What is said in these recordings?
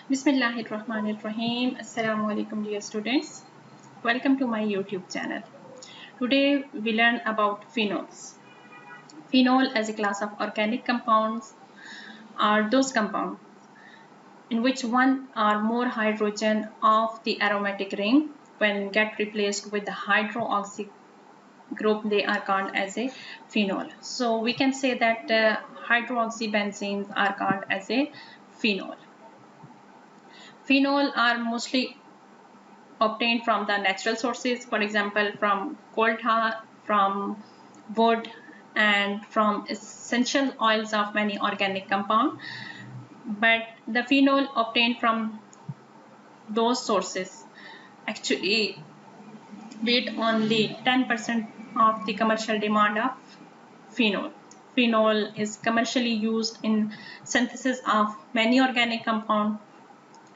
Bismillahirrahmanirrahim. Assalamu alaikum dear students. Welcome to my YouTube channel. Today we learn about phenols. Phenol as a class of organic compounds are those compounds in which one or more hydrogen of the aromatic ring when get replaced with the hydroxy group, they are called as a phenol. So we can say that hydroxybenzenes are called as a phenol. Phenol are mostly obtained from the natural sources, for example from coal tar, from wood, and from essential oils of many organic compounds. But the phenol obtained from those sources actually meet only 10% of the commercial demand of phenol. Phenol is commercially used in synthesis of many organic compounds.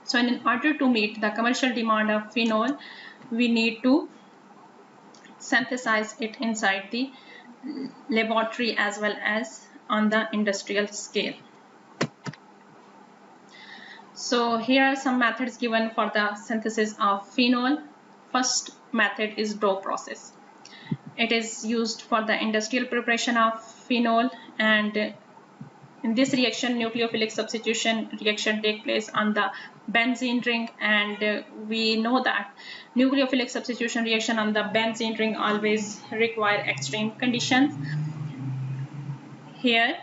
So in order to meet the commercial demand of phenol, we need to synthesize it inside the laboratory as well as on the industrial scale. So here are some methods given for the synthesis of phenol. First method is Dow process. It is used for the industrial preparation of phenol, and in this reaction nucleophilic substitution reaction take place on the benzene ring, and we know that nucleophilic substitution reaction on the benzene ring always require extreme conditions. Here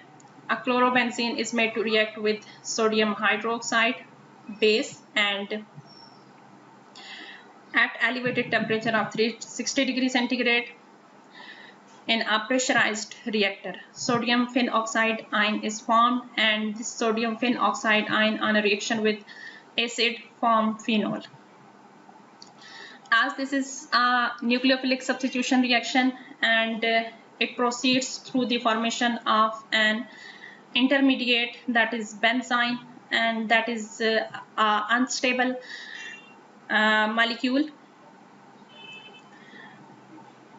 a chlorobenzene is made to react with sodium hydroxide base, and at elevated temperature of 360 degrees centigrade in a pressurized reactor, sodium fin oxide ion is formed, and this sodium fin oxide ion on a reaction with acid form phenol. As this is a nucleophilic substitution reaction, and it proceeds through the formation of an intermediate, that is benzene, and that is unstable molecule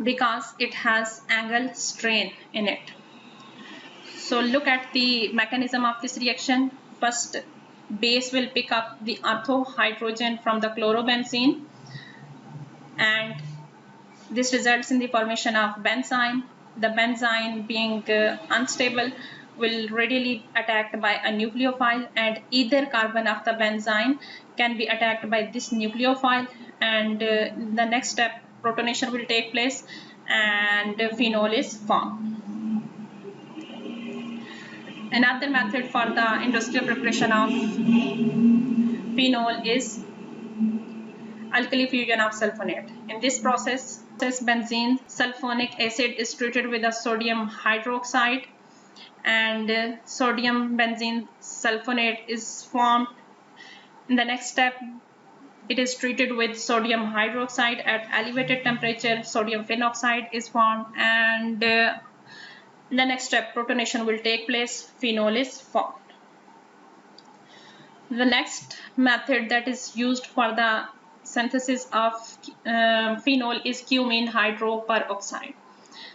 because it has angle strain in it. So look at the mechanism of this reaction. First, base will pick up the ortho hydrogen from the chlorobenzene, and this results in the formation of benzene. The benzene, being unstable, will readily attacked by a nucleophile, and either carbon of the benzene can be attacked by this nucleophile, and the next step, protonation will take place and phenol is formed. Another method for the industrial preparation of phenol is alkali fusion of sulfonate. In this process, benzene sulfonic acid is treated with a sodium hydroxide, and sodium benzene sulfonate is formed. In the next step, it is treated with sodium hydroxide at elevated temperature. Sodium fin oxide is formed, and the next step, protonation will take place. Phenol is formed. The next method that is used for the synthesis of phenol is cumene hydroperoxide.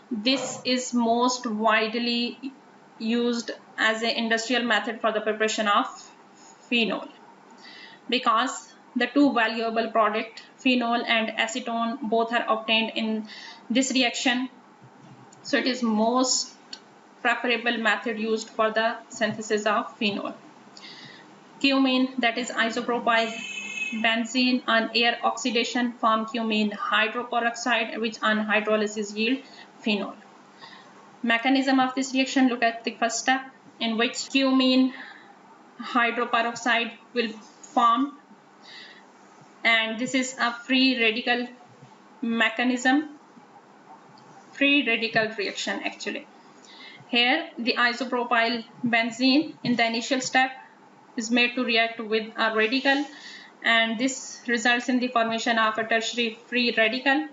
This is most widely used as an industrial method for the preparation of phenol because the two valuable products, phenol and acetone, both are obtained in this reaction. So it is most preferable method used for the synthesis of phenol. Cumene, that is isopropyl benzene, on air oxidation form cumene hydroperoxide, which on hydrolysis yield phenol. Mechanism of this reaction, look at the first step in which cumene hydroperoxide will form, and this is a free radical mechanism, free radical reaction actually. Here the isopropyl benzene in the initial step is made to react with a radical, and this results in the formation of a tertiary free radical.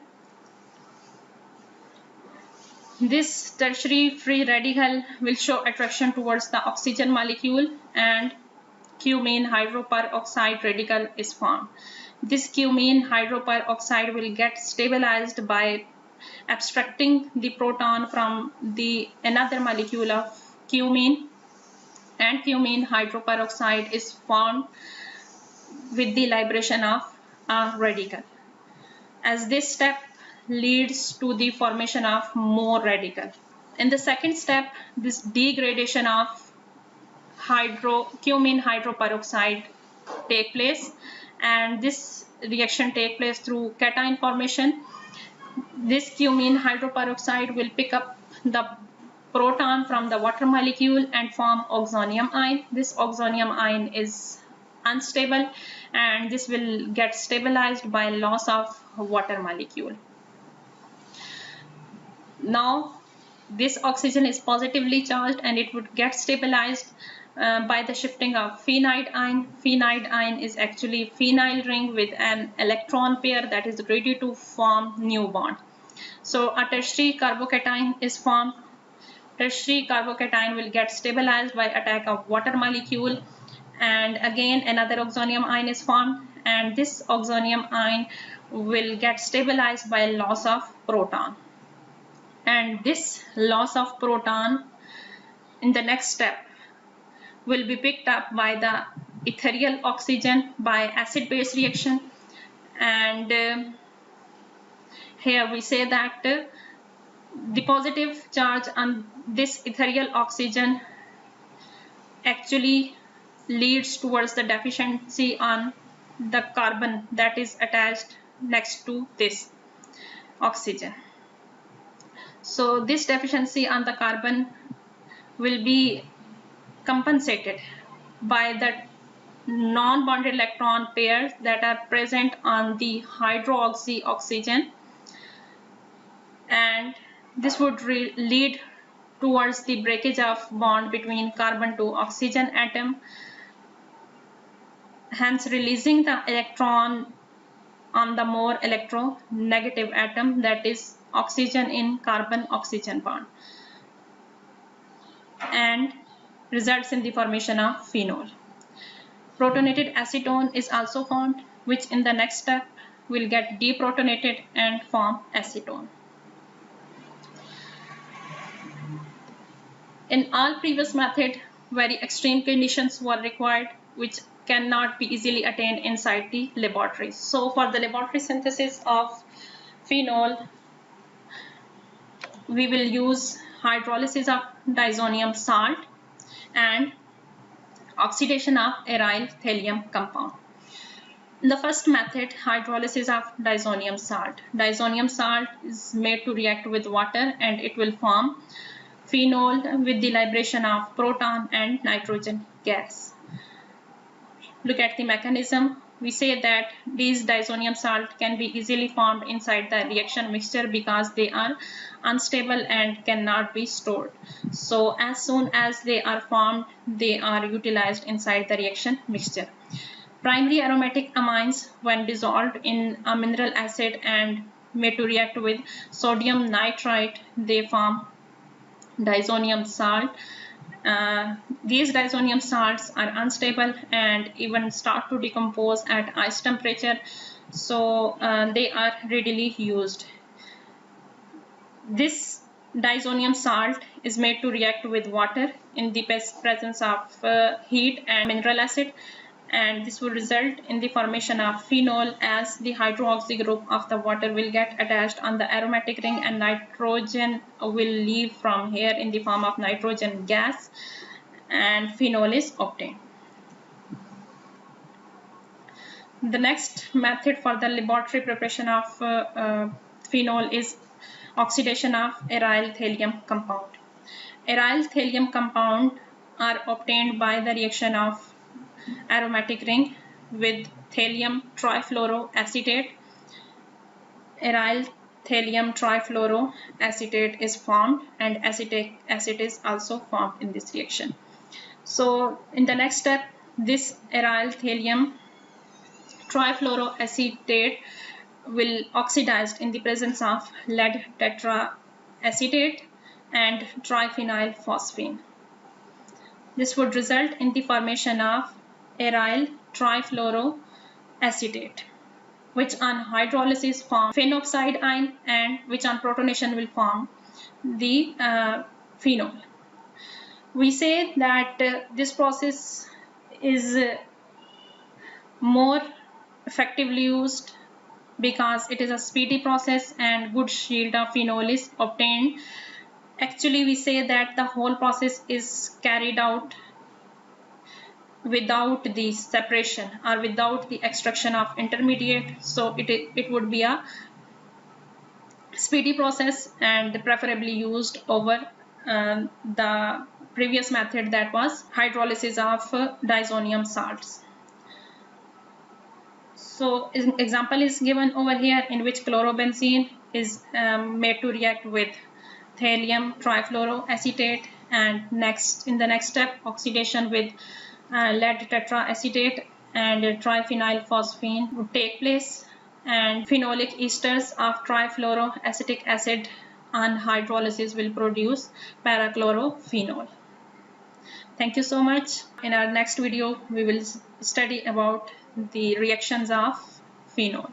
This tertiary free radical will show attraction towards the oxygen molecule, and cumene hydroperoxide radical is formed. This cumene hydroperoxide will get stabilized by abstracting the proton from the another molecule of cumene, and cumene hydroperoxide is formed with the liberation of a radical, as this step leads to the formation of more radical. In the second step, this degradation of cumene hydroperoxide take place, and this reaction take place through cation formation. This cumene hydroperoxide will pick up the proton from the water molecule and form oxonium ion. This oxonium ion is unstable, and this will get stabilized by loss of water molecule. Now this oxygen is positively charged, and it would get stabilized by the shifting of phenide ion. Phenide ion is actually phenyl ring with an electron pair that is ready to form new bond. So a tertiary carbocation is formed. Tertiary carbocation will get stabilized by attack of water molecule, and again another oxonium ion is formed, and this oxonium ion will get stabilized by loss of proton. And this loss of proton in the next step will be picked up by the ethereal oxygen by acid-base reaction. And here we say that the positive charge on this ethereal oxygen actually leads towards the deficiency on the carbon that is attached next to this oxygen. So this deficiency on the carbon will be compensated by the non-bonded electron pairs that are present on the hydroxy oxygen, and this would lead towards the breakage of bond between carbon to oxygen atom, hence releasing the electron on the more electronegative atom, that is oxygen in carbon oxygen bond, and results in the formation of phenol. Protonated acetone is also formed, which in the next step will get deprotonated and form acetone. In all previous methods, very extreme conditions were required, which cannot be easily attained inside the laboratory. So for the laboratory synthesis of phenol, we will use hydrolysis of diazonium salt and oxidation of aryl thallium compound. In the first method, hydrolysis of diazonium salt. Diazonium salt is made to react with water, and it will form phenol with the liberation of proton and nitrogen gas. Look at the mechanism. We say that these diazonium salt can be easily formed inside the reaction mixture because they are unstable and cannot be stored. So as soon as they are formed, they are utilized inside the reaction mixture. Primary aromatic amines, when dissolved in a mineral acid and made to react with sodium nitrite, they form diazonium salt. These diazonium salts are unstable and even start to decompose at ice temperature, so they are readily used. This diazonium salt is made to react with water in the presence of heat and mineral acid, and this will result in the formation of phenol, as the hydroxy group of the water will get attached on the aromatic ring and nitrogen will leave from here in the form of nitrogen gas, and phenol is obtained. The next method for the laboratory preparation of phenol is oxidation of aryl thallium compound. Aryl thallium compound are obtained by the reaction of aromatic ring with thallium trifluoroacetate. Aryl thallium trifluoroacetate is formed, and acetic acid is also formed in this reaction. So in the next step, this aryl thallium trifluoroacetate will oxidize in the presence of lead tetraacetate and triphenyl phosphine. This would result in the formation of aryl trifluoroacetate, which on hydrolysis form phenoxide ion, and which on protonation will form the phenol. We say that this process is more effectively used because it is a speedy process and good yield of phenol is obtained. Actually, we say that the whole process is carried out without the separation or without the extraction of intermediate, so it would be a speedy process and preferably used over the previous method, that was hydrolysis of diazonium salts. So example is given over here in which chlorobenzene is made to react with thallium trifluoroacetate, and in the next step oxidation with lead tetraacetate and triphenyl phosphine would take place, and phenolic esters of trifluoroacetic acid on hydrolysis will produce parachlorophenol. Thank you so much. In our next video we will study about the reactions of phenol.